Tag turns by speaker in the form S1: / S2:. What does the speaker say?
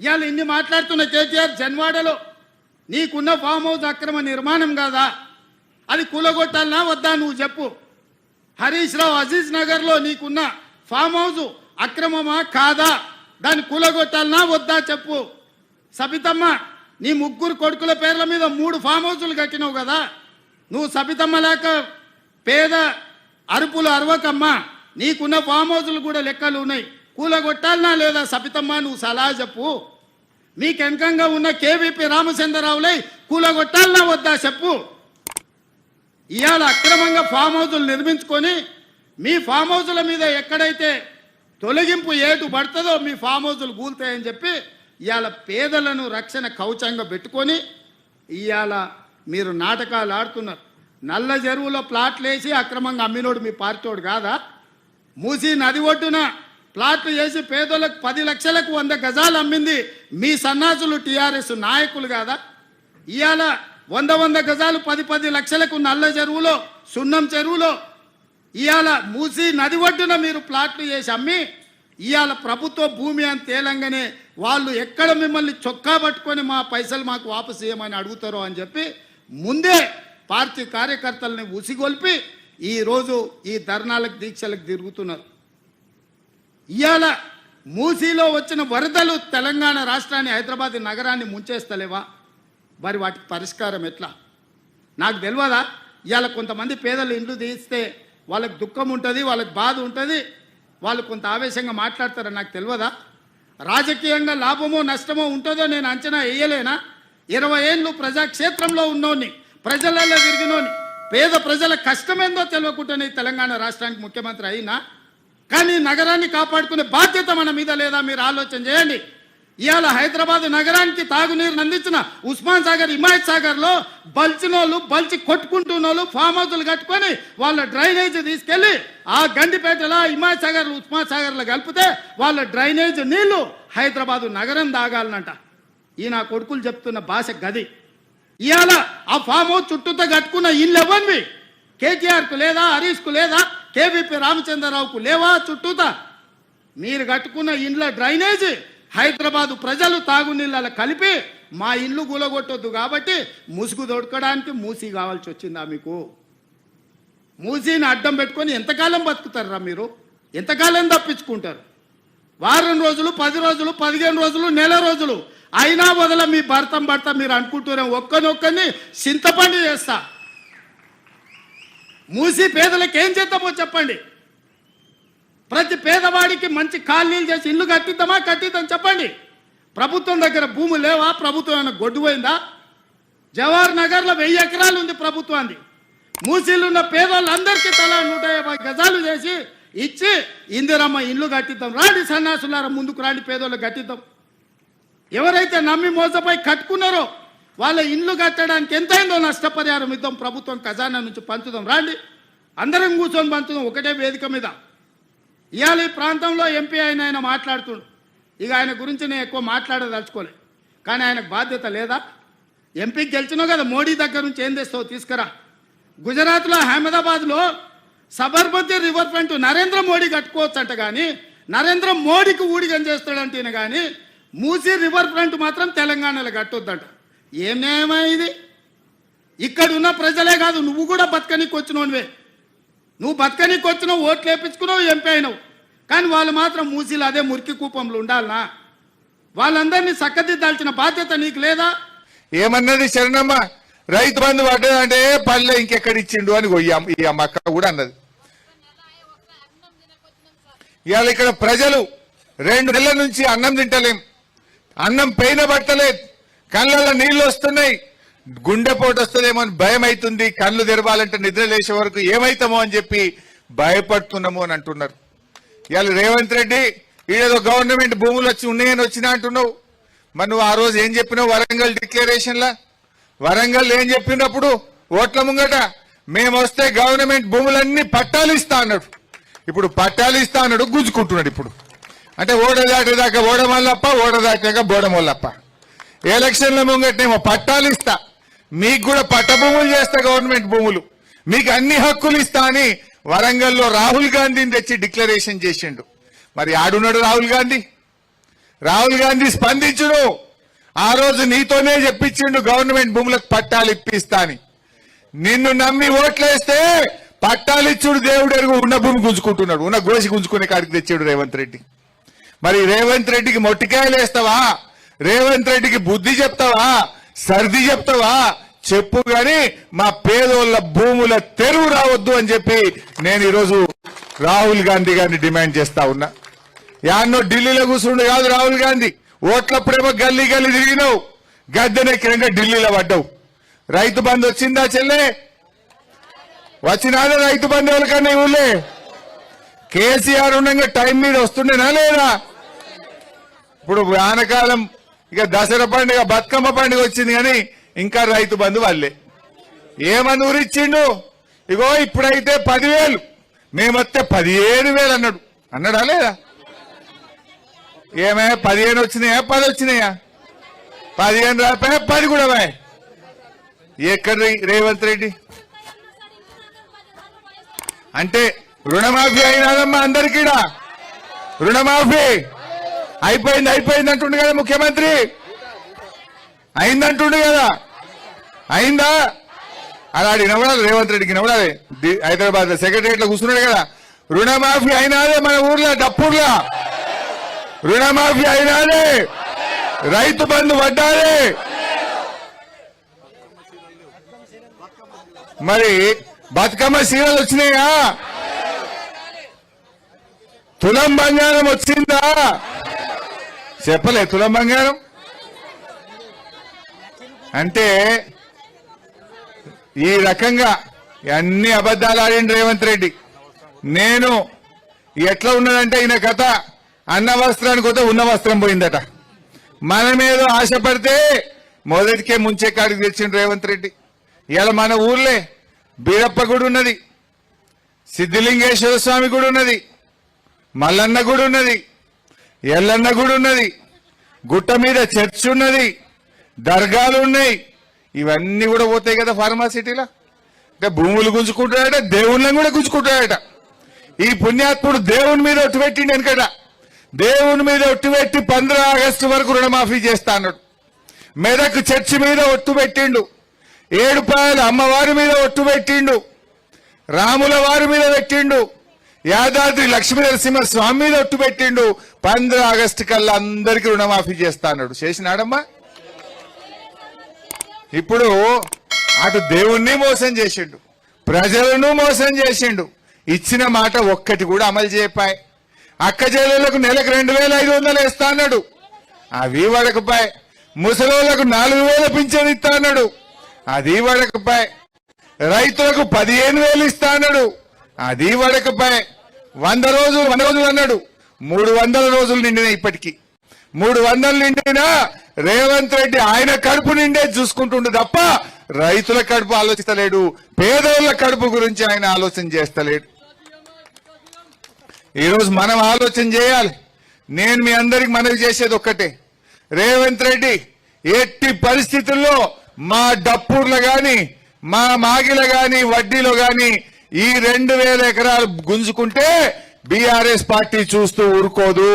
S1: ఇవాళ ఇన్ని మాట్లాడుతున్న కేటీఆర్ జన్వాడలో నీకున్న ఫామ్ హౌస్ అక్రమ నిర్మాణం కాదా, అది కూలగొట్టాలనా వద్దా నువ్వు చెప్పు. హరీష్ రావు అజీజ్ నగర్లో నీకున్న ఫామ్ హౌస్ అక్రమమా కాదా, దాన్ని కూలగొట్టాలనా వద్దా చెప్పు. సబితమ్మ నీ ముగ్గురు కొడుకుల పేర్ల మీద 3 ఫామ్ హౌసులు కట్టినావు కదా, నువ్వు సబితమ్మ లేక పేద అరుపులు అరవకమ్మా, నీకున్న ఫామ్ హౌసులు కూడా లెక్కలు ఉన్నాయి, కూలగొట్టాలనా లేదా సబితమ్మ నువ్వు సలహా చెప్పు. మీకెనకంగా ఉన్న కేవీపీ రామచంద్రరావులై కూలగొట్టాలనా వద్దా చెప్పు. ఇవాళ అక్రమంగా ఫామ్ హౌసులు నిర్మించుకొని మీ ఫామ్ హౌసుల మీద ఎక్కడైతే తొలగింపు ఏటు పడుతుందో మీ ఫామ్ హౌసులు కూలుతాయని చెప్పి ఇవాళ పేదలను రక్షణ కవచంగా పెట్టుకొని ఇవాళ మీరు నాటకాలు ఆడుతున్నారు. నల్ల చెరువులో ప్లాట్లు వేసి అక్రమంగా అమ్మినోడు మీ పార్టీోడు కాదా? మూసి నది ఒడ్డున ప్లాట్లు వేసి పేదలకు 10 లక్షలకు 100 గజాలు అమ్మింది మీ సన్నాసులు టీఆర్ఎస్ నాయకులు కాదా? ఇవాళ 100 గజాలు 10 లక్షలకు నల్ల చెరువులో సున్నం చెరువులో ఇవాళ మూసి నది ఒడ్డున మీరు ప్లాట్లు చేసి అమ్మి ఇవాళ ప్రభుత్వ భూమి అని తేలంగానే వాళ్ళు ఎక్కడ మిమ్మల్ని చొక్కా పట్టుకొని మా పైసలు మాకు వాపసు చేయమని అడుగుతారో అని చెప్పి ముందే పార్టీ కార్యకర్తలని ఉసిగొల్పి ఈరోజు ఈ ధర్నాలకు దీక్షలకు తిరుగుతున్నారు. ఇవాళ మూసీలో వచ్చిన వరదలు తెలంగాణ రాష్ట్రాన్ని హైదరాబాద్ నగరాన్ని ముంచేస్తలేవా? మరి వాటికి పరిష్కారం ఎట్లా నాకు తెలియదా? ఇవాళ కొంతమంది పేదలు ఇండ్లు తీస్తే వాళ్ళకి దుఃఖం ఉంటుంది, వాళ్ళకి బాధ ఉంటుంది, వాళ్ళు కొంత ఆవేశంగా మాట్లాడతారని నాకు తెలియదా? రాజకీయంగా లాభమో నష్టమో ఉంటుందో నేను అంచనా వేయలేనా? 20 ఏళ్ళు ప్రజాక్షేత్రంలో ఉన్నోని, ప్రజలలో తిరిగినోని, పేద ప్రజల కష్టమేందో తెలియకుండానే తెలంగాణ రాష్ట్రానికి ముఖ్యమంత్రి అయినా, కానీ నగరాన్ని కాపాడుకునే బాధ్యత మన మీద లేదా? మీరు ఆలోచన చేయండి. ఇవాళ హైదరాబాద్ నగరానికి తాగునీరు అందించిన ఉస్మాన్ సాగర్, హిమాయత్ సాగర్లో బల్చినోళ్ళు బల్చి కొట్టుకుంటున్నోళ్ళు ఫామ్ హౌసులు కట్టుకొని వాళ్ళ డ్రైనేజ్ తీసుకెళ్లి ఆ గండిపేటలో హిమాయత్ సాగర్, ఉస్మాన్ సాగర్లో కలిపితే వాళ్ళ డ్రైనేజ్ నీళ్లు హైదరాబాదు నగరం తాగాలనంట. ఈ నా కొడుకులు చెప్తున్న భాష గది. ఇవాళ ఆ ఫామ్ హౌస్ చుట్టూతో కట్టుకున్న ఇల్లు ఇవ్వండి, కేటీఆర్కు లేదా, హరీష్కు లేదా, కేవీపీ రామచంద్రరావుకు లేవా చుట్టూతా? మీరు కట్టుకున్న ఇండ్ల డ్రైనేజ్ హైదరాబాదు ప్రజలు తాగునీళ్ళ కలిపి మా ఇల్లు గులగొట్టొద్దు కాబట్టి ముసుగు దొడకడానికి మూసి కావాల్సి వచ్చిందా మీకు? మూసీని అడ్డం పెట్టుకొని ఎంతకాలం బతుకుతారా మీరు? ఎంతకాలం తప్పించుకుంటారు? వారం రోజులు, 10 రోజులు, 15 రోజులు, నెల రోజులు అయినా వదల మీ భర్త మీరు అనుకుంటూనే ఒక్కనొక్కని చింతపండు చేస్తా. మూసి పేదలకు ఏం చేద్దామో చెప్పండి. ప్రతి పేదవాడికి మంచి కాలనీలు చేసి ఇల్లు కట్టిద్దాం చెప్పండి. ప్రభుత్వం దగ్గర భూమి లేవా? ప్రభుత్వం ఏమైనా గొడ్డుపోయిందా? జవహర్ నగర్లో 1000 ఎకరాలు ఉంది ప్రభుత్వాన్ని. మూసీలు ఉన్న పేదవాళ్ళందరికీ తలా 150 గజాలు చేసి ఇచ్చి ఇందిరమ్మ ఇల్లు కట్టిద్దాం. రాండి సన్నాసులారా, ముందుకు రాండి, పేదోళ్ళకి కట్టిద్దాం. ఎవరైతే నమ్మి మోసపోయి కట్టుకున్నారో వాళ్ళ ఇల్లు కట్టడానికి ఎంతైందో నష్టపరిహారం ఇద్దాం, ప్రభుత్వం ఖజానా నుంచి పంచుదాం. రాండి, అందరం కూర్చొని పంచుదాం ఒకటే వేదిక మీద. ఇవాళ ఈ ప్రాంతంలో ఎంపీ ఆయన మాట్లాడుతుండు. ఇక ఆయన గురించి నేను ఎక్కువ మాట్లాడదలుచుకోలే, కానీ ఆయనకు బాధ్యత లేదా? ఎంపీకి గెలిచినావు కదా, మోడీ దగ్గర నుంచి ఏం తెస్తావు తీసుకురా. గుజరాత్లో అహ్మదాబాద్లో సబర్మతి రివర్ ఫ్రంట్ నరేంద్ర మోడీ కట్టుకోవచ్చు అంట, కానీ నరేంద్ర మోడీకి ఊడిగం చేస్తాడంటే కానీ మూసీ రివర్ ఫ్రంట్ మాత్రం తెలంగాణలో కట్టొద్దంట. ఏం న్యాయమా ఇది? ఇక్కడ ఉన్న ప్రజలే కాదు, నువ్వు కూడా బతకనీకి వచ్చినోనివే. నువ్వు బతకనీకి వచ్చినావు, ఓట్లు వేయించుకున్నావు, ఎంపీ అయినావు, కానీ వాళ్ళు మాత్రం మూసీలు అదే మురికి కూపంలో ఉండాలనా? వాళ్ళందరినీ చక్కదిద్దాల్సిన బాధ్యత నీకు లేదా?
S2: ఏమన్నది శరణమ్మ, రైతు బంధు పడ్డదంటే పల్లె ఇంకెక్కడ ఇచ్చిండు అని ఈ అమ్మక్క కూడా అన్నది. ఇవాళ ఇక్కడ ప్రజలు 2 నెలల నుంచి అన్నం తింటలేం, అన్నం పైన పట్టలేదు, కళ్ళల్లో నీళ్లు వస్తున్నాయి, గుండెపోటు వస్తుందేమో అని భయం అవుతుంది, కళ్ళు తెరవాలంటే నిద్ర లేచే వరకు ఏమైతామో అని చెప్పి భయపడుతున్నాము అని అంటున్నారు. ఇవాళ రేవంత్ రెడ్డి ఈడేదో గవర్నమెంట్ భూములు వచ్చి ఉన్నాయని వచ్చినా అంటున్నావు. మరి నువ్వు ఆ రోజు ఏం చెప్పినావు వరంగల్ డిక్లరేషన్లా? వరంగల్ ఏం చెప్పినప్పుడు ఓట్ల ముంగట మేము వస్తే గవర్నమెంట్ భూములన్నీ పట్టాలు ఇస్తా అన్నాడు. ఇప్పుడు పట్టాలు ఇస్తా అన్నాడు, గుంజుకుంటున్నాడు. ఇప్పుడు అంటే ఓడ దాటేదాకా ఓడమల్లప్ప, ఓడ దాటాక బోడమల్లప్ప. ఎలక్షన్ల ముంగటనేమో పట్టాలు ఇస్తా, మీకు కూడా పట్టభూములు చేస్తా, గవర్నమెంట్ భూములు మీకు అన్ని హక్కులు ఇస్తా అని వరంగల్లో రాహుల్ గాంధీని తెచ్చి డిక్లరేషన్ చేసిండు. మరి ఆడున్నాడు రాహుల్ గాంధీ? రాహుల్ గాంధీ స్పందించును. ఆ రోజు నీతోనే చెప్పించిండు గవర్నమెంట్ భూములకు పట్టాలు ఇప్పిస్తా అని. నిన్ను నమ్మి ఓట్లేస్తే పట్టాలిచ్చుడు దేవుడు ఎరుగు, ఉన్న భూమి గుంజుకుంటున్నాడు, ఉన్న గోసి గుంజుకునే కాడికి తెచ్చాడు రేవంత్ రెడ్డి. మరి రేవంత్ రెడ్డికి మొట్టికాయలు వేస్తావా? రేవంత్ రెడ్డికి బుద్ధి చెప్తావా? సర్ది చెప్తావా? చెప్పు గాని మా పేదోళ్ళ భూముల తెరువు రావద్దు అని చెప్పి నేను ఈరోజు రాహుల్ గాంధీ గారిని డిమాండ్ చేస్తా ఉన్నా. యాన్నో ఢిల్లీలో కూర్చుండు కాదు రాహుల్ గాంధీ, ఓట్లప్పుడేమో గల్లీ గల్లీ తిరిగినావు, గద్దెనెక్కినాక ఢిల్లీలో పడ్డావు. రైతు బంధు వచ్చిందా చెల్లె? వచ్చినాదా రైతు బంధు? ఎవరికన్నా ఊళ్ళే కేసీఆర్ ఉండగా టైం మీద వస్తుండేనా లేదా? ఇప్పుడు వానకాలం ఇక దసరా పండుగ బతుకమ్మ పండుగ వచ్చింది కానీ ఇంకా రైతు బంధు వాళ్ళే. ఏమని ఊరిచ్చిండు? ఇగో ఇప్పుడైతే 10,000, మేమొస్తే 17,000 అన్నాడు. అన్నాడా లేదా? ఏమే 15 వచ్చినాయా 10 వచ్చినాయా? 15 రాపాయా 10 కూడా బాయ్. ఎక్కడ రేవంత్ రెడ్డి అంటే రుణమాఫీ అయినాదమ్మా అందరికీడా? రుణమాఫీ అయిపోయింది అంటుండే కదా ముఖ్యమంత్రి, అయిందంటుండే కదా, అయిందా? అలాంటి నవ్వాలి రేవంత్ రెడ్డికి నవ్వాలి. హైదరాబాద్ లో సెక్రటరియట్ లో కూర్చున్నాడు కదా, రుణమాఫీ అయినాదే మన ఊర్లో డప్పూర్లా, రుణమాఫీ అయినాదే, రైతు బంధు పడ్డాదే. మరి బతుకమ్మ సీరియల్ వచ్చినాయా? తులం బంగారం వచ్చిందా? చెప్పలే తులం బంగారం అంటే. ఈ రకంగా అన్ని అబద్ధాలు ఆడిండు రేవంత్ రెడ్డి. నేను ఎట్లా ఉన్నదంటే ఈయన కథ, అన్న వస్త్రానికి పోతే ఉన్న వస్త్రం పోయిందట. మనమేదో ఆశపడితే మొదటికే ముంచే కాడికి తెచ్చిండు రేవంత్ రెడ్డి. ఇలా మన ఊర్లే బీరప్ప గుడి ఉన్నది, సిద్ధిలింగేశ్వర స్వామి గుడి ఉన్నది, మల్లన్న గుడి ఉన్నది, ఎల్లన్న గుడి ఉన్నది, గుట్ట మీద చర్చ్ ఉన్నది, దర్గాలు ఉన్నాయి. ఇవన్నీ కూడా పోతాయి కదా ఫార్మాసిటీలో. అంటే భూములు గుంజుకుంటాడట, దేవుళ్ళని కూడా గుంజుకుంటాడట. ఈ పుణ్యాత్ముడు దేవుని మీద ఒట్టు పెట్టిండు వెనకట. దేవుని మీద ఒట్టు పెట్టి 15 ఆగస్టు వరకు రుణమాఫీ చేస్తా అన్నాడు. మెదక్ చర్చి మీద ఒట్టు పెట్టిండు, ఏడుపాయల అమ్మవారి మీద ఒట్టు పెట్టిండు, రాముల వారి మీద పెట్టిండు, యాదాద్రి లక్ష్మీ నరసింహ స్వామి మీద ఒట్టు పెట్టిండు. 15 ఆగస్టు కల్లా అందరికీ రుణమాఫీ చేస్తా అన్నాడు. చేసినాడమ్మా? ఇప్పుడు అటు దేవుణ్ణి మోసం చేసిండు, ప్రజలను మోసం చేసిండు. ఇచ్చిన మాట ఒక్కటి కూడా అమలు చేయపాయ్. అక్క చెల్లెళ్లకు నెలకు 2,500 వేస్తా అన్నాడు, అవి వడకపాయ్. ముసలోళ్లకు 4,000 పింఛన్ ఇస్తా అన్నాడు, అది వడకపాయ్. రైతులకు 15,000 ఇస్తా అన్నాడు, అది వడకపాయ్. 100 రోజులు అన్నాడు, 300 రోజులు నిండినాయి. ఇప్పటికీ 300 నిండినా రేవంత్ రెడ్డి ఆయన కడుపు నిండే చూసుకుంటుండు తప్ప రైతుల కడుపు ఆలోచిస్తలేడు, పేదోళ్ల కడుపు గురించి ఆయన ఆలోచన చేస్తలేడు. ఈరోజు మనం ఆలోచన చేయాలి. నేను మీ అందరికి మనవి చేసేది ఒక్కటే, రేవంత్ రెడ్డి ఎట్టి పరిస్థితుల్లో మా డప్పూర్లో గాని, మా మాగిల గాని, వడ్డీలో గాని ఈ 2,000 ఎకరాలు గుంజుకుంటే బీఆర్ఎస్ పార్టీ చూస్తూ ఊరుకోదు.